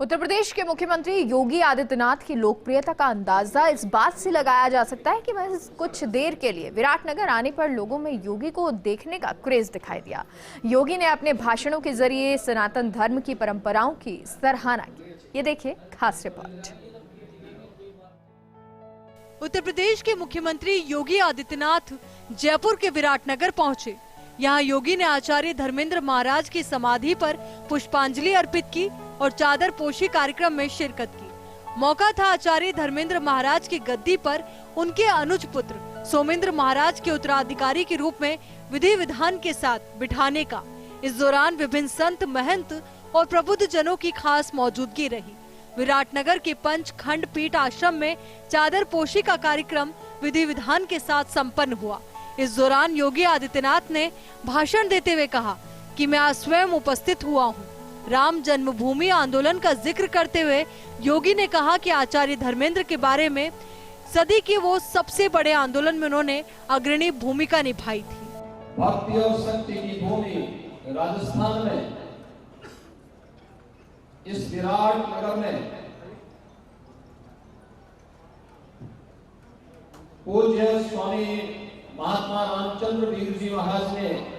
उत्तर प्रदेश के मुख्यमंत्री योगी आदित्यनाथ की लोकप्रियता का अंदाजा इस बात से लगाया जा सकता है कि महज कुछ देर के लिए विराटनगर आने पर लोगों में योगी को देखने का क्रेज दिखाई दिया। योगी ने अपने भाषणों के जरिए सनातन धर्म की परंपराओं की सराहना की। ये देखिए खास रिपोर्ट। उत्तर प्रदेश के मुख्यमंत्री योगी आदित्यनाथ जयपुर के विराटनगर पहुंचे। यहाँ योगी ने आचार्य धर्मेंद्र महाराज की समाधि पर पुष्पांजलि अर्पित की और चादर पोशी कार्यक्रम में शिरकत की। मौका था आचार्य धर्मेंद्र महाराज की गद्दी पर उनके अनुज पुत्र सोमेंद्र महाराज के उत्तराधिकारी के रूप में विधि विधान के साथ बिठाने का। इस दौरान विभिन्न संत, महंत और प्रबुद्ध जनों की खास मौजूदगी रही। विराटनगर के पंच खंड पीठ आश्रम में चादर पोशी का कार्यक्रम विधि विधान के साथ संपन्न हुआ। इस दौरान योगी आदित्यनाथ ने भाषण देते हुए कहा कि मैं आज स्वयं उपस्थित हुआ हूँ। राम जन्मभूमि आंदोलन का जिक्र करते हुए योगी ने कहा कि आचार्य धर्मेंद्र के बारे में सदी के वो सबसे बड़े आंदोलन में उन्होंने अग्रणी भूमिका निभाई थी। भक्ति और शक्ति की भूमि राजस्थान में, इस विराटनगर में पूज्य स्वामी महात्मा रामचंद्र वीर जी महाराज ने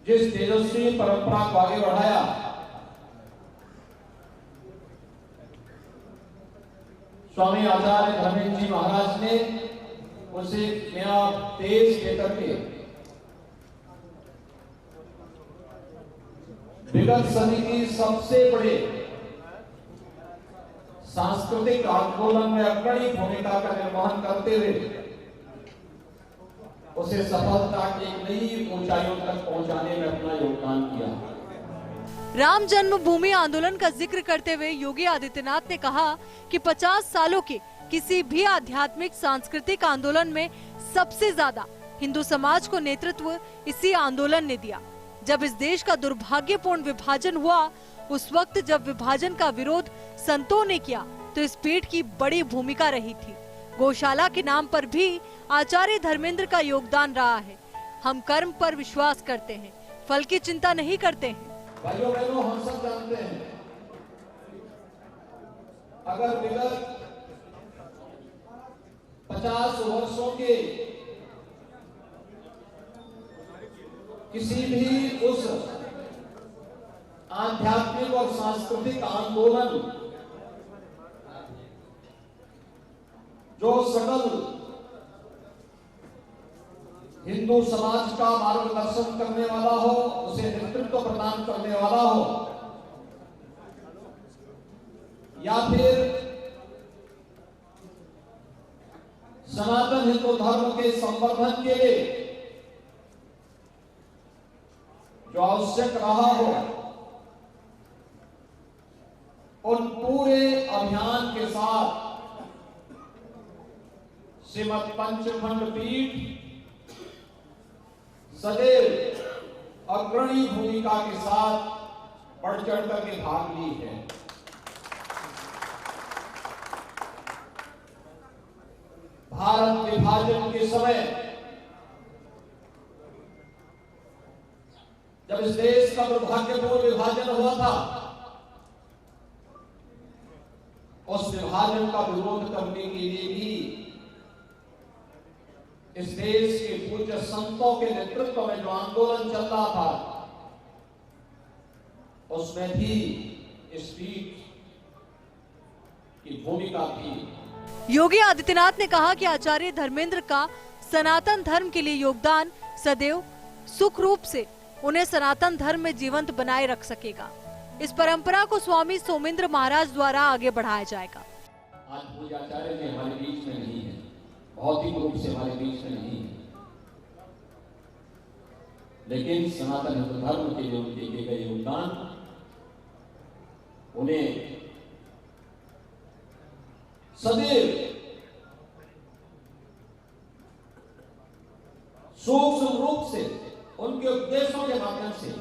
जिस तेजस्वी परंपरा को आगे बढ़ाया, स्वामी आचार्य धर्मेंद्र जी महाराज ने उसे नया तेज लेकर के विगत सदी की सबसे बड़े सांस्कृतिक आंदोलन में अग्रणी भूमिका का निर्वहन करते हुए उसे सफलता की नई ऊंचाइयों तक पहुंचाने में अपना योगदान किया। राम जन्मभूमि आंदोलन का जिक्र करते हुए योगी आदित्यनाथ ने कहा कि 50 सालों के किसी भी आध्यात्मिक सांस्कृतिक आंदोलन में सबसे ज्यादा हिंदू समाज को नेतृत्व इसी आंदोलन ने दिया। जब इस देश का दुर्भाग्यपूर्ण विभाजन हुआ, उस वक्त जब विभाजन का विरोध संतों ने किया तो इस पीठ की बड़ी भूमिका रही थी। गौशाला के नाम पर भी आचार्य धर्मेंद्र का योगदान रहा है। हम कर्म पर विश्वास करते हैं, फल की चिंता नहीं करते हैं। भाइयों बहनों, हम सब जानते हैं, अगर विगत 50 वर्षों के किसी भी उस आध्यात्मिक और सांस्कृतिक आंदोलन जो सकल हिंदू समाज का मार्गदर्शन करने वाला हो, उसे नेतृत्व प्रदान करने वाला हो, या फिर सनातन हिंदू धर्म के संवर्धन के लिए जो आवश्यक रहा हो, उन पूरे अभियान के साथ श्रीमद पंचखंड पीठ सदैव अग्रणी भूमिका के साथ बढ़ चढ़ करके भाग ली है। भारत विभाजन के समय जब इस देश का दुर्भाग्यपूर्ण विभाजन हुआ था, उस विभाजन का विरोध करने के लिए भी इस देश के पूज्य संतों के नेतृत्व में जो आंदोलन चल रहा था, उसमें भी इस पीठ की भूमिका थी। योगी आदित्यनाथ ने कहा कि आचार्य धर्मेंद्र का सनातन धर्म के लिए योगदान सदैव सुख रूप से उन्हें सनातन धर्म में जीवंत बनाए रख सकेगा। इस परंपरा को स्वामी सोमेंद्र महाराज द्वारा आगे बढ़ाया जाएगा। आज पूज्य आचार्य जी हमारे बीच में नहीं है, भौतिक रूप से हमारे बीच में नहीं है, लेकिन सनातन हिंदू धर्म के लिए उनके किए गए योगदान उन्हें सदैव सूक्ष्म रूप से उनके उपदेशों के माध्यम से,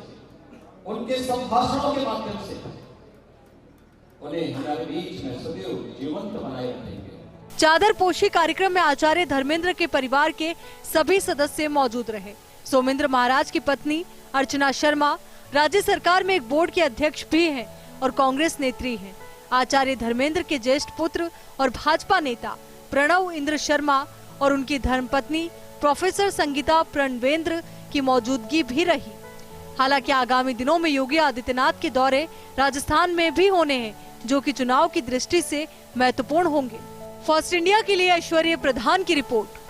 उनके संभाषणों के माध्यम से उन्हें हमारे बीच में सदैव जीवंत बनाए रखेंगे। चादर पोशी कार्यक्रम में आचार्य धर्मेंद्र के परिवार के सभी सदस्य मौजूद रहे। सोमेंद्र महाराज की पत्नी अर्चना शर्मा, राज्य सरकार में एक बोर्ड के अध्यक्ष भी हैं और कांग्रेस नेत्री हैं। आचार्य धर्मेंद्र के ज्येष्ठ पुत्र और भाजपा नेता प्रणव इंद्र शर्मा और उनकी धर्मपत्नी प्रोफेसर संगीता प्रणवेंद्र की मौजूदगी भी रही। हालांकि आगामी दिनों में योगी आदित्यनाथ के दौरे राजस्थान में भी होने हैं, जो कि चुनाव की दृष्टि से महत्वपूर्ण होंगे। फर्स्ट इंडिया के लिए ऐश्वर्य प्रधान की रिपोर्ट।